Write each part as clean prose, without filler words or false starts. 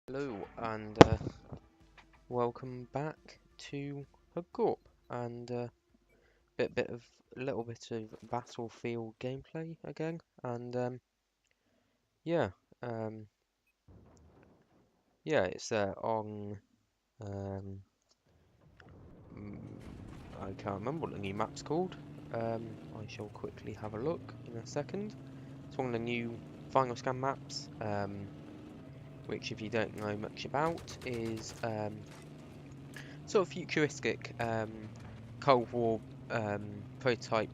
Hello and welcome back to Hubcorp and bit of a little bit of Battlefield gameplay again and yeah um yeah it's on um mm, I can't remember what the new map's called. I shall quickly have a look in a second. It's one of the new Final Scan maps, which if you don't know much about is sort of futuristic Cold War prototype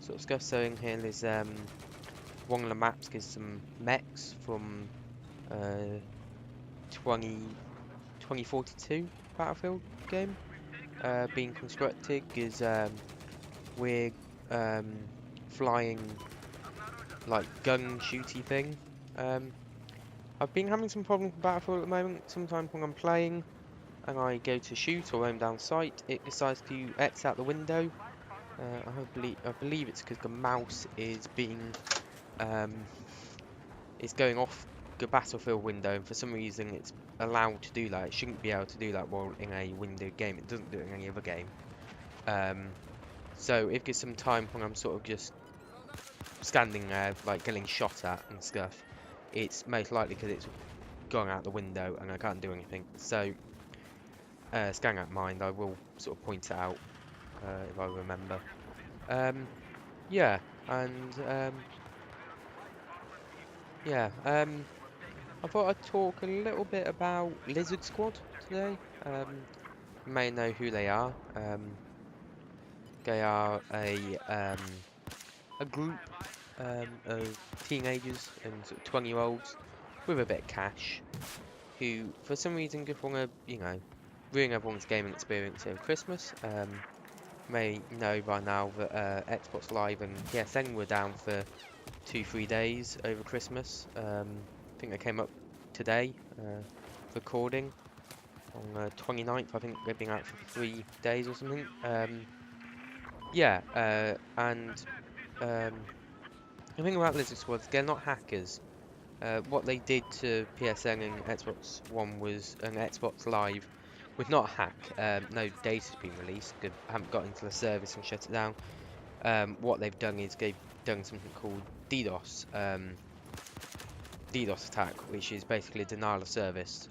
sort of stuff. So in here there's one of the maps gives some mechs from uh 2042 Battlefield game being constructed is we're um flying like gun shooty thing. um I've been having some problems with Battlefield at the moment. Sometimes when I'm playing and I go to shoot or aim down sight, it decides to X out the window. I believe it's because the mouse is being um, it's going off the battlefield window, and for some reason it's allowed to do that. It shouldn't be able to do that while in a window game. It doesn't do it in any other game. Um, so if there's some time when I'm sort of just standing there, like getting shot at and stuff, it's most likely because it's going out the window and I can't do anything. So, scanning out mind, I will sort of point it out if I remember. Um, yeah, and yeah. I thought I'd talk a little bit about Lizard Squad today. You may know who they are. They are a group of teenagers and sort of 20-year-olds with a bit of cash who, for some reason, just want to, ruin everyone's gaming experience over Christmas. May know by now that Xbox Live and PSN were down for 2-3 days over Christmas. I think they came up today, recording on the 29th. I think they've been out for 3 days or something. Yeah, and the thing about Lizard Squads, they're not hackers. What they did to PSN and Xbox One was, and Xbox Live, was not a hack. No data's been released. They haven't got into the service and shut it down. What they've done is they've done something called DDoS. DDoS attack, which is basically a denial of service.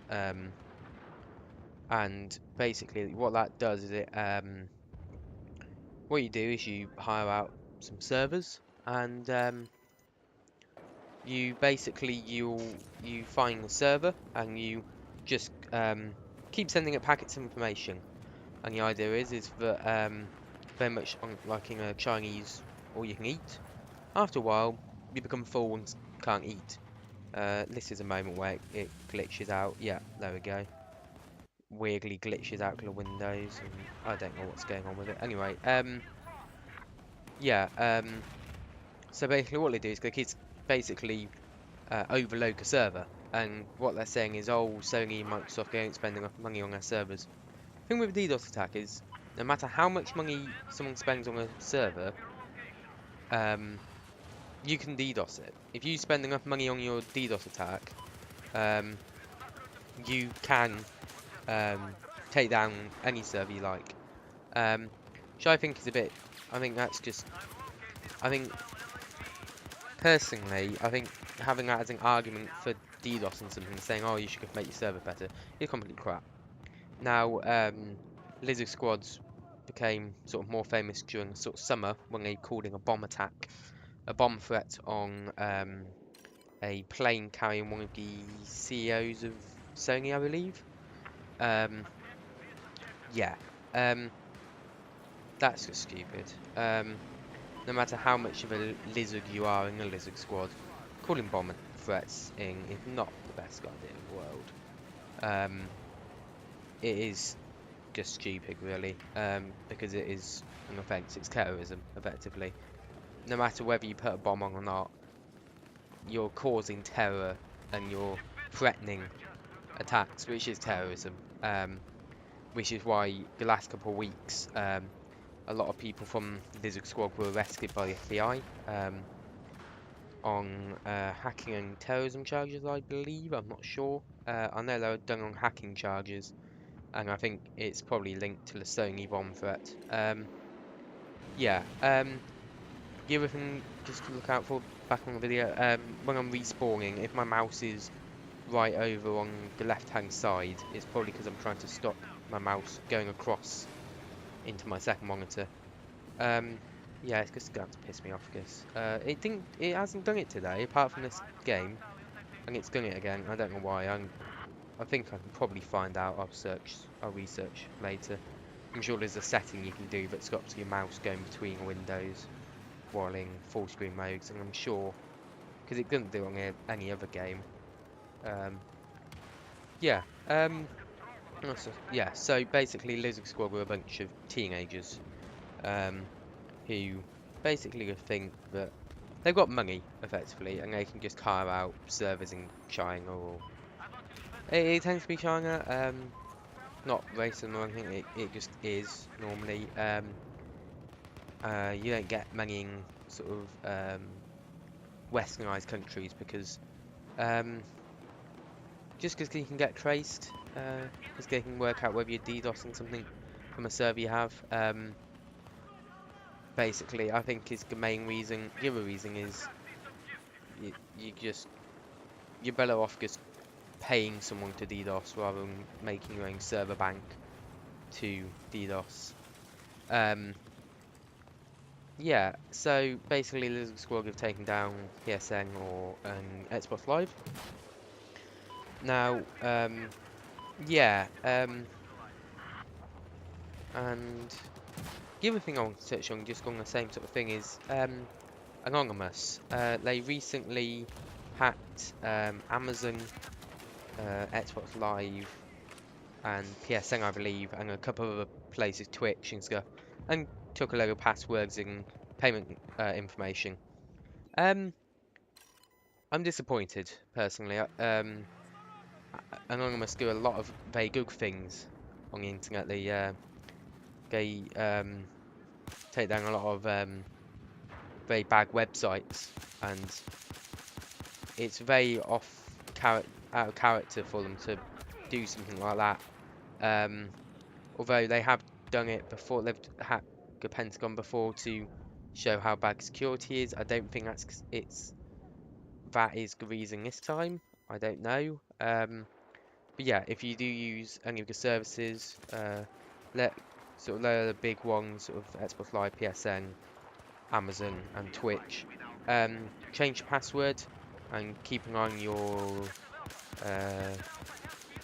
And basically what that does is what you do is you hire out some servers and you find the server and you just keep sending it packets of information. And the idea is that very much like in a Chinese all you can eat. After a while, you become full and can't eat. This is a moment where it glitches out. Yeah, there we go. Weirdly glitches out of the windows, and I don't know what's going on with it. Anyway, yeah. So basically, what they do is they keep basically overload a server, and what they're saying is, oh, Sony and Microsoft they ain't spending enough money on their servers. The thing with DDoS attack is, no matter how much money someone spends on a server, you can DDoS it. If you spend enough money on your DDoS attack, you can take down any server you like. Which I think is a bit. I think that's just. I think personally, I think having that as an argument for DDoS and something, saying, "Oh, you should make your server better," is complete crap. Now, Lizard Squads became sort of more famous during sort of summer when they called in a bomb attack, a bomb threat on a plane carrying one of the CEOs of Sony, I believe. Yeah, that's just stupid. No matter how much of a lizard you are in a Lizard Squad, calling bomb threats in is not the best idea in the world. It is just stupid, really, because it is an offence. It's terrorism, effectively. No matter whether you put a bomb on or not, you're causing terror and you're threatening attacks, which is terrorism. Which is why the last couple of weeks, a lot of people from Lizard Squad were arrested by the FBI on hacking and terrorism charges, I believe. I'm not sure. I know they were done on hacking charges, and I think it's probably linked to the Sony bomb threat. Yeah. The other thing just to look out for back on the video, when I'm respawning, if my mouse is right over on the left-hand side, it's probably because I'm trying to stop my mouse going across into my second monitor. Yeah, it's just going to piss me off, because it hasn't done it today, apart from this game, and it's done it again. I don't know why. I think I can probably find out. I'll research later. I'm sure there's a setting you can do that stops your mouse going between windows while in full screen modes, and I'm sure because it doesn't do it on any other game. Yeah. Yeah. So basically, Lizard Squad were a bunch of teenagers who basically think that they've got money effectively, and they can just carve out servers in China, or it tends to be China. Not racism or anything. It just is normally. You don't get money in sort of westernized countries because just because you can get traced, because they can work out whether you're DDoSing something from a server you have. Basically, I think is the main reason. The other reason is you're better off just paying someone to DDoS rather than making your own server bank to DDoS. Yeah, so basically Lizard Squad have taken down PSN or Xbox Live. Now, yeah, and the other thing I want to touch on, just on the same sort of thing, is Anonymous. They recently hacked Amazon, Xbox Live, and PSN, I believe, and a couple of other places, Twitch and stuff, and took a load of passwords and payment information. I'm disappointed personally. Anonymous do a lot of very good things on the internet. They take down a lot of very bad websites, and it's very out of character for them to do something like that. Although they have done it before, they've hacked the Pentagon before to show how bad security is. I don't think that is the reason this time. I don't know. But yeah, if you do use any of the services, let sort of the big ones, sort of Xbox Live, PSN, Amazon, and Twitch, change your password and keep an eye on your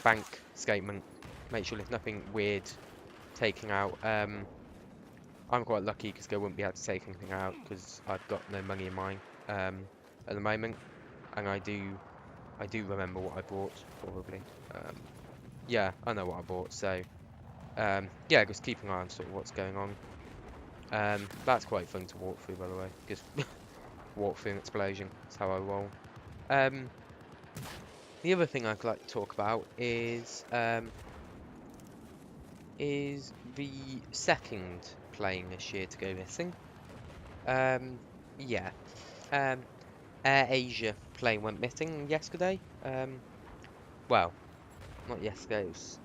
bank statement. Make sure there's nothing weird taken out. I'm quite lucky because I wouldn't be able to take anything out because I've got no money in mine at the moment, and I do remember what I bought probably. Yeah, I know what I bought, so yeah, just keep an eye on sort of what's going on. That's quite fun to walk through, by the way. Just walk through an explosion. That's how I roll. The other thing I'd like to talk about is the second plane this year to go missing. Yeah. Air Asia plane went missing yesterday. Well, not yesterday. It was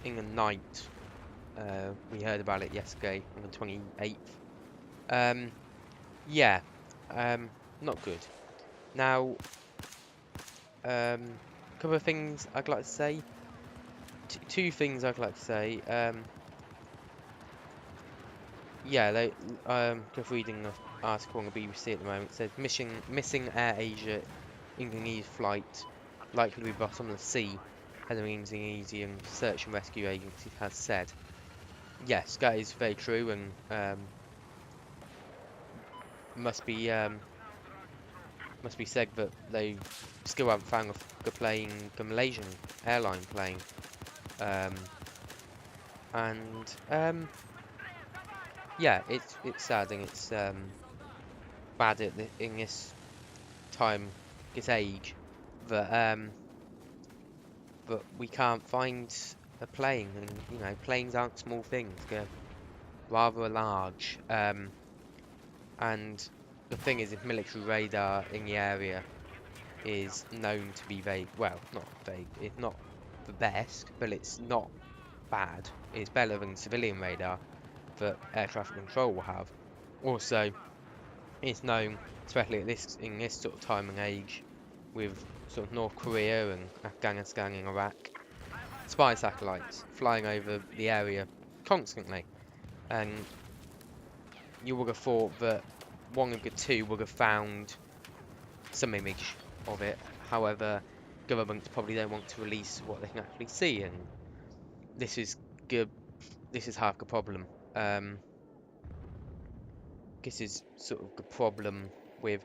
in the night. We heard about it yesterday on the 28th. Yeah, not good. Now, a couple of things I'd like to say. Two things I'd like to say. Yeah, just reading the article on the BBC at the moment. It says missing Air Asia Indonesian flight likely to be bottom of the sea, as the Indonesian Search and Rescue Agency has said. Yes, that is very true, and must be said that they still haven't found the Malaysian airline plane, and yeah, it's sad and it's bad in this time, this age, that we can't find a plane, and you know, planes aren't small things; they're rather large. And the thing is, if military radar in the area is known to be vague. Well, not vague. It's not the best, but it's not bad. It's better than civilian radar that air traffic control will have. Also, it's known, especially in this sort of time and age, with sort of North Korea and Afghanistan and Iraq, spy satellites flying over the area constantly, and you would have thought that one of the two would have found some image of it. However, governments probably don't want to release what they can actually see, and this is good. This is half the problem. This is sort of the problem with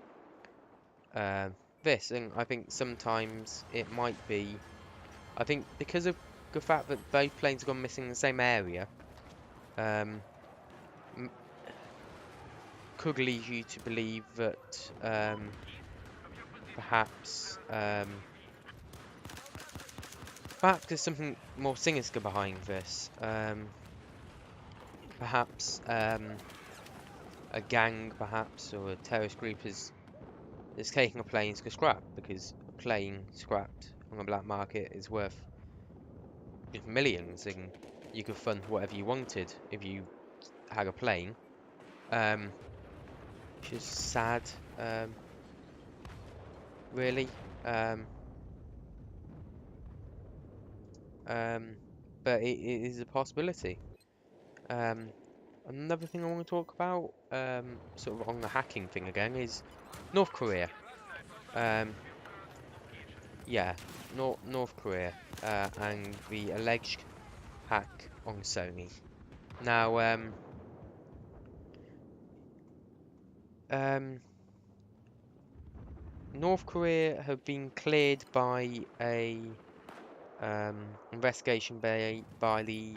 this, and I think sometimes it might be. I think because of the fact that both planes have gone missing in the same area, um, could lead you to believe that perhaps perhaps there's something more sinister behind this. Perhaps a gang, perhaps, or a terrorist group is taking a plane to scrap, because a plane scrapped on the black market is worth millions, and you could fund whatever you wanted if you had a plane. Which is sad, really. But it is a possibility. Another thing I want to talk about, sort of on the hacking thing again, is North Korea. Yeah, North Korea, and the alleged hack on Sony. Now, North Korea have been cleared by a investigation by the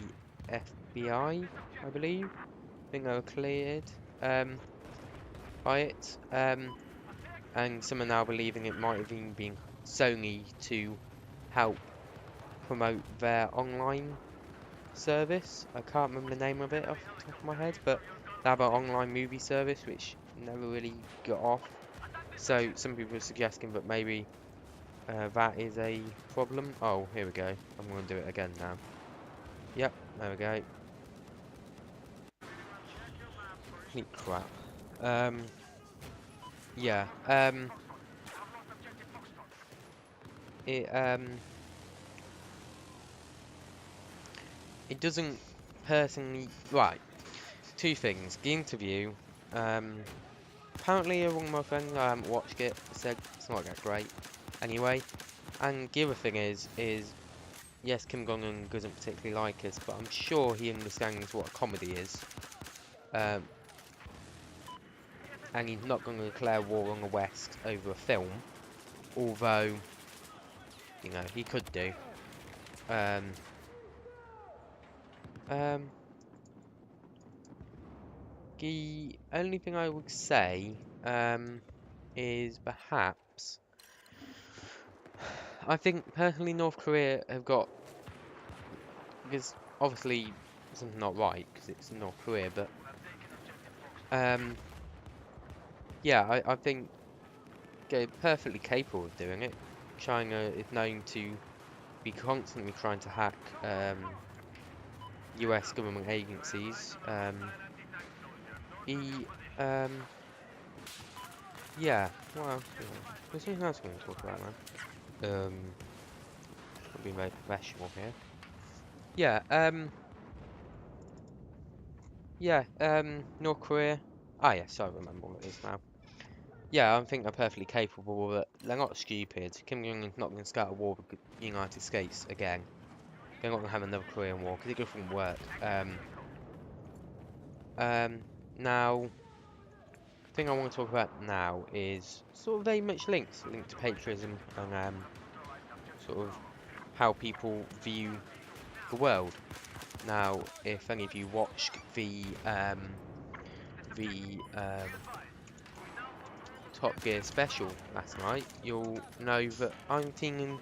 FBI, I believe. I think they were cleared by it, and some are now believing it might have even been Sony to help promote their online service. I can't remember the name of it off the top of my head, but they have an online movie service which never really got off. So some people are suggesting that maybe that is a problem. Oh, here we go. I'm going to do it again now. Yep, there we go. Complete crap. Yeah. It doesn't personally. Right. Two things. The interview. Apparently, among my friends, I haven't watched it. Said it's not that great. Anyway, and the other thing is yes, Kim Jong-un doesn't particularly like us, but I'm sure he understands what a comedy is. And he's not going to declare war on the West over a film, although, you know, he could do. The only thing I would say is perhaps, I think personally North Korea have got, because obviously something's not right because it's North Korea, but yeah, I think they're perfectly capable of doing it. China is known to be constantly trying to hack US government agencies. Yeah, well, there's something else I'm going to talk about now. I'll be very professional here. North Korea. Ah, yes, I remember what it is now. Yeah, I think they're perfectly capable of it. They're not stupid. Kim Jong-un's not going to start a war with the United States again. They're not going to have another Korean war because it just wouldn't work. Now, the thing I want to talk about now is sort of very much linked to patriotism and sort of how people view the world. Now, if any of you watched the Top Gear special last night, you'll know that Argentinians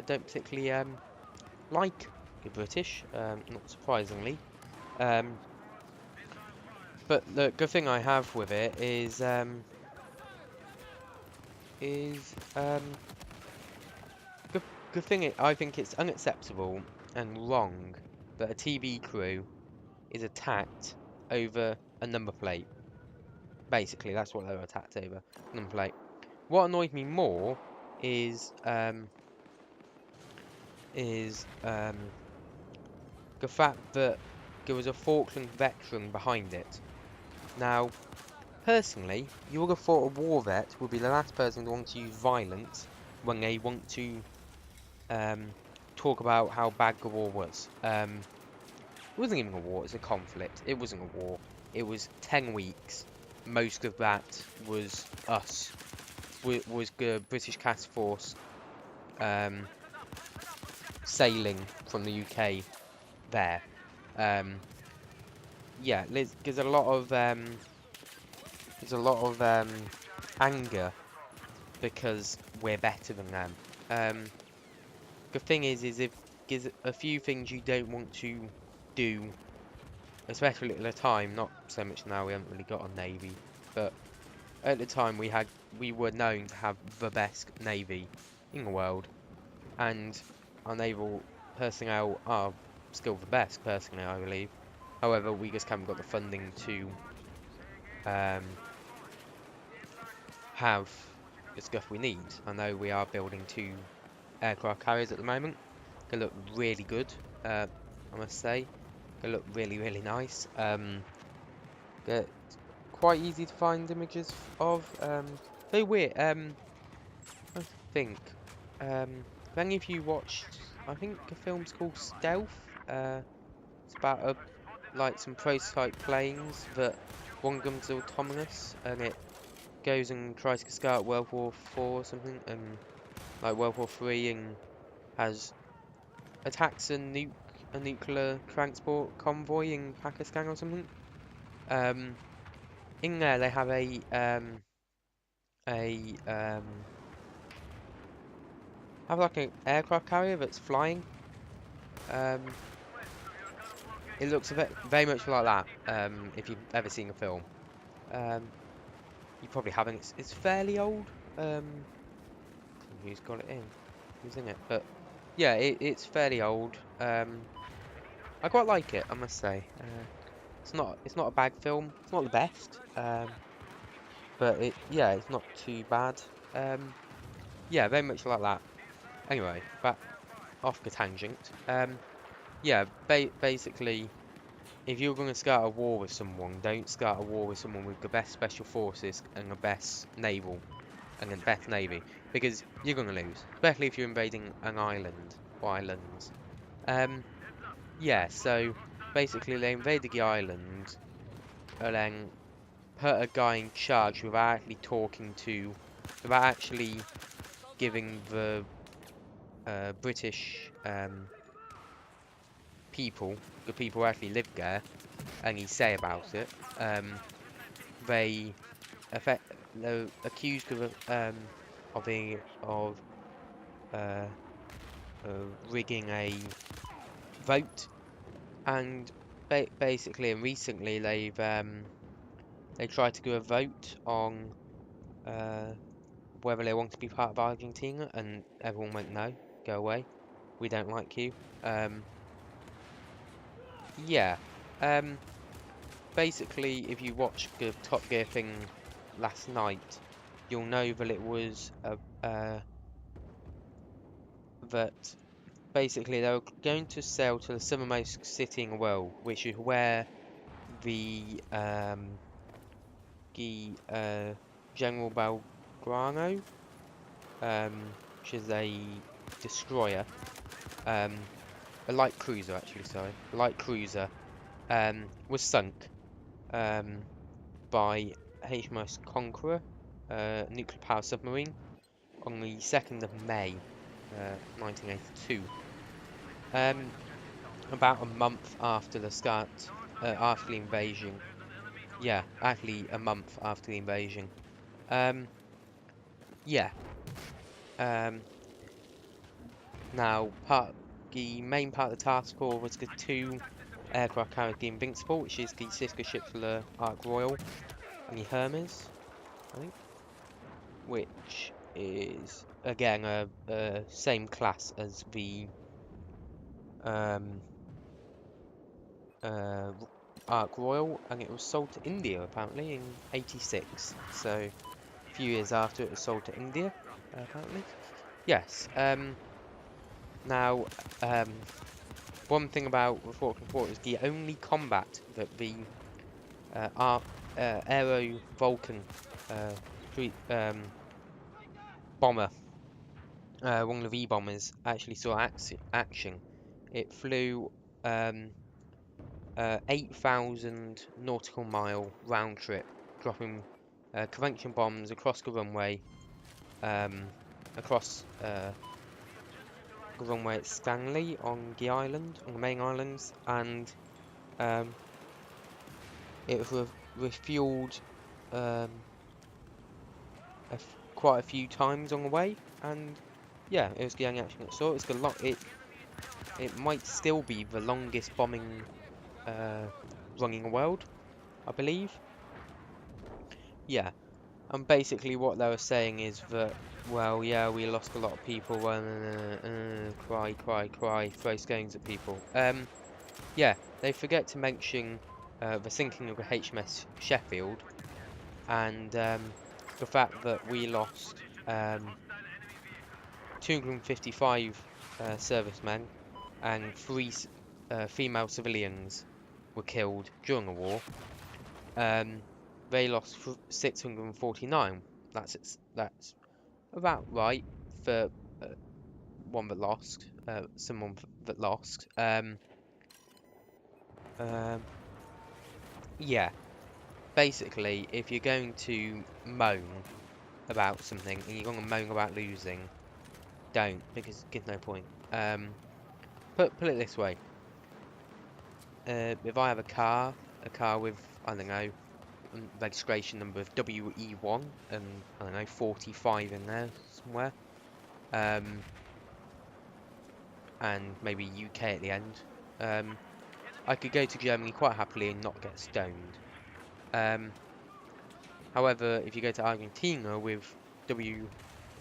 don't particularly like the British, not surprisingly. But the good thing I have with it is is good thing. I think it's unacceptable and wrong that a TV crew is attacked over a number plate. Basically, that's what they were attacked over. Number plate. What annoyed me more is the fact that there was a Falkland veteran behind it. Now, personally, you would have thought a war vet would be the last person to want to use violence when they want to talk about how bad the war was. It wasn't even a war, it was a conflict. It wasn't a war. It was 10 weeks. Most of that was us. Was the British task force sailing from the UK there. Yeah, there's a lot of anger because we're better than them. The thing is if there's a few things you don't want to do, especially at the time, not so much now, we haven't really got a navy, but at the time we were known to have the best navy in the world, and our naval personnel are still the best, personally, I believe. However, we just haven't got the funding to have the stuff we need. I know we are building 2 aircraft carriers at the moment. They look really good, I must say. They look really, really nice. They're quite easy to find images of. Very weird. I think. Have any of you watched? I think the film's called Stealth. It's about like some prototype planes that one of them's autonomous, and it goes and tries to start World War IV or something, and like World War III, and has attacks a nuclear transport convoy in Pakistan or something. In there they have have like an aircraft carrier that's flying. It looks a bit very much like that. If you've ever seen a film, you probably haven't. It's fairly old. Who's got it in? Who's in it? But yeah, it's fairly old. I quite like it, I must say. It's not a bad film. It's not the best. But it's not too bad. Yeah, very much like that. Anyway, back off the tangent. Yeah, basically, if you're going to start a war with someone, don't start a war with someone with the best special forces and the best naval and the best navy, because you're going to lose, especially if you're invading an island or islands. Yeah, so basically they invaded the island and then put a guy in charge without actually giving the British people, the people who actually lived there, any say about it. They they're accused of rigging a vote, and basically, and recently they tried to do a vote on whether they want to be part of Argentina, and everyone went no, go away, we don't like you. Yeah. Basically, if you watch the Top Gear thing last night, you'll know that it was that basically they were going to sail to the southernmost city in the world, which is where the General Belgrano, which is a destroyer, a light cruiser actually, sorry, a light cruiser, was sunk by HMS Conqueror, nuclear power submarine, on the 2nd of May, 1982. About a month after the start, after the invasion. Yeah, actually a month after the invasion. Yeah. Now, the main part of the task force was the 2 aircraft carrier, the Invincible, which is the sister ship for the Ark Royal, and the Hermes, I think, which is again a same class as the um, Ark Royal, and it was sold to India apparently in '86. So a few years after it was sold to India, apparently. Yes. Now, one thing about the Falkland War is the only combat that the Aero Vulcan uh, bomber, one of the V bombers, actually saw action. It flew 8,000 nautical mile round trip, dropping convention bombs across the runway, um, across the runway at Stanley on the island, on the main islands, and um, it was refueled um, quite a few times on the way, and yeah, it was the only action it saw. It's the it might still be the longest bombing run in the world, I believe. Yeah, and basically what they were saying is that, well, yeah, we lost a lot of people, cry, cry, cry, throw stones at people. Yeah, they forget to mention the sinking of the HMS Sheffield, and the fact that we lost 255 servicemen and three female civilians were killed during the war. They lost 649. That's about right for one that lost. Someone that lost. Um, yeah. Basically, if you're going to moan about something and you're going to moan about losing, don't, because it gives no point. Put it this way. If I have a car with, I don't know, registration number of WE1 and, I don't know, 45 in there somewhere, and maybe UK at the end, I could go to Germany quite happily and not get stoned. However, if you go to Argentina with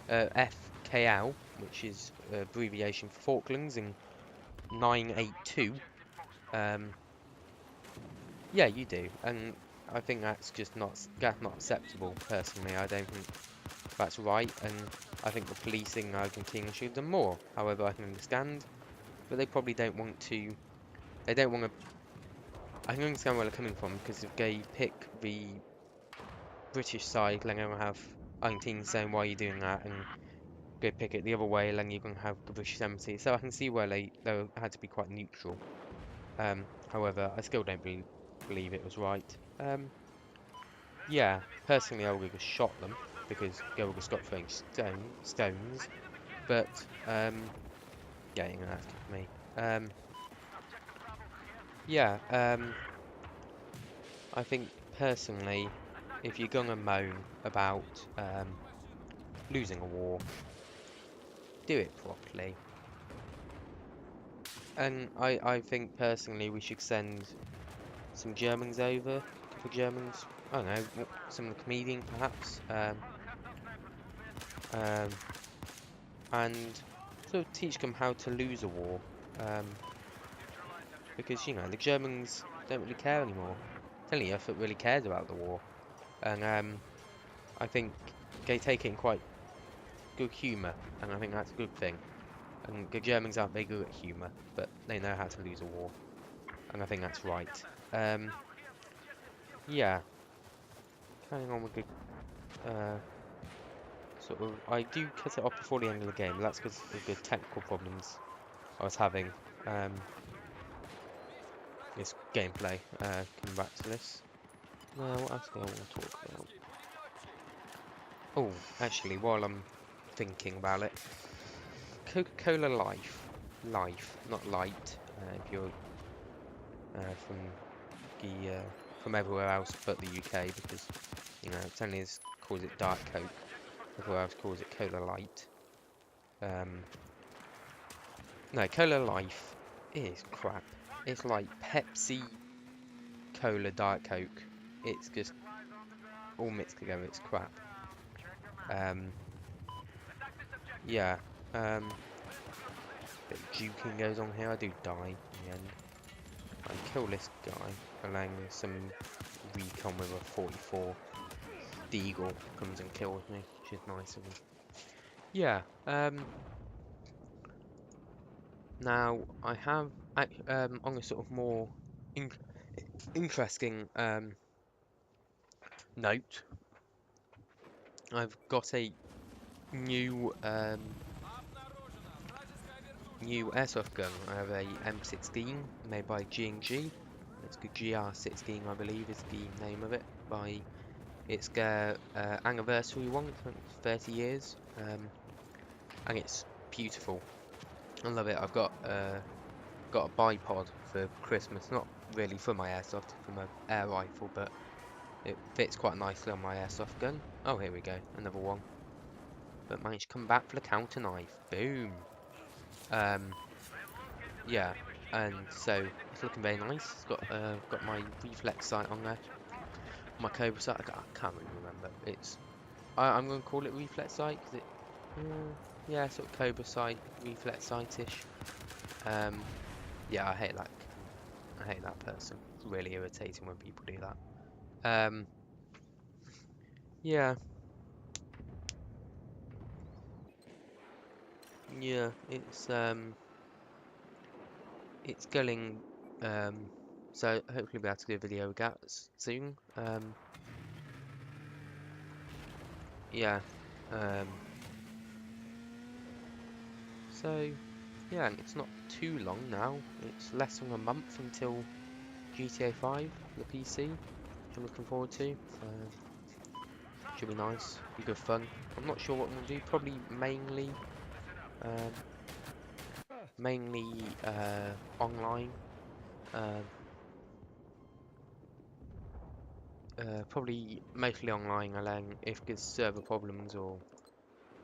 FKL, which is abbreviation for Falklands, and 982, yeah, you do, and I think that's just not acceptable. Personally, I don't think that's right, and I think the policing in Argentina should have done more. However, I can understand, but they probably don't want to. They don't want to. I can understand where they're coming from, because if they pick the British side, then they're gonna have Argentina saying, "Why are you doing that?" and go pick it the other way, then you're gonna have the British embassy. So I can see where they had to be quite neutral. However, I still don't believe it was right. Yeah, personally, I would have shot them because they would have stopped throwing stones. But yeah, you're gonna have to for me. Yeah, I think personally, if you're gonna moan about losing a war, do it properly. And I think personally we should send some Germans over, a couple of Germans, I don't know, some of the comedian perhaps, and sort of teach them how to lose a war, because, you know, the Germans don't really care anymore. Telling you, Effort really cares about the war, and I think they take it in quite good humour, and I think that's a good thing. And the Germans aren't very good at humour, but they know how to lose a war, and I think that's right. Yeah, carrying on with the sort of, I do cut it off before the end of the game, but that's because of the technical problems I was having. This gameplay, coming back to this. Now, what else do I want to talk about? Oh, actually, while I'm thinking about it, Coca-Cola Life, not light, if you're from the from everywhere else but the UK, because, you know, it only calls it Dark Coke. Everywhere else calls it Cola Light. No, Cola Life is crap. It's like Pepsi, Cola, Diet Coke. It's just all mixed together. It's crap. yeah, bit of juking goes on here. I do die in the end. I kill this guy, allowing some recon with a 44 Deagle comes and kills me, which is nice of him. Yeah, now I have on a sort of more in interesting note, I've got a new new airsoft gun. I have a M16 made by G&G. It's the GR16, I believe, is the name of it. It's their anniversary one. It's 30 years, and it's beautiful. I love it. I've got a bipod for Christmas. Not really for my airsoft, for my air rifle, but it fits quite nicely on my airsoft gun. Oh, here we go, another one. But managed to come back for the counter knife. Boom. Yeah, and so it's looking very nice. It's got my reflex sight on there. My Cobra sight. I can't really remember. I'm going to call it reflex sight because yeah, sort of Cobra sight, reflex sight-ish. Yeah, I hate that. I hate that person. It's really irritating when people do that. Yeah, yeah, it's going. So hopefully we'll be able to do a video with that soon. Yeah. Um, so yeah, and it's not too long now. It's less than a month until GTA 5, the PC, which I'm looking forward to. Should be nice, be good fun. I'm not sure what I'm gonna do. Probably um, mainly online. Um, Probably mostly online, allowing if there's server problems or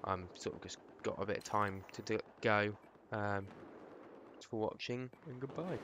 I'm sort of just got a bit of time to go. Thanks for watching and goodbye.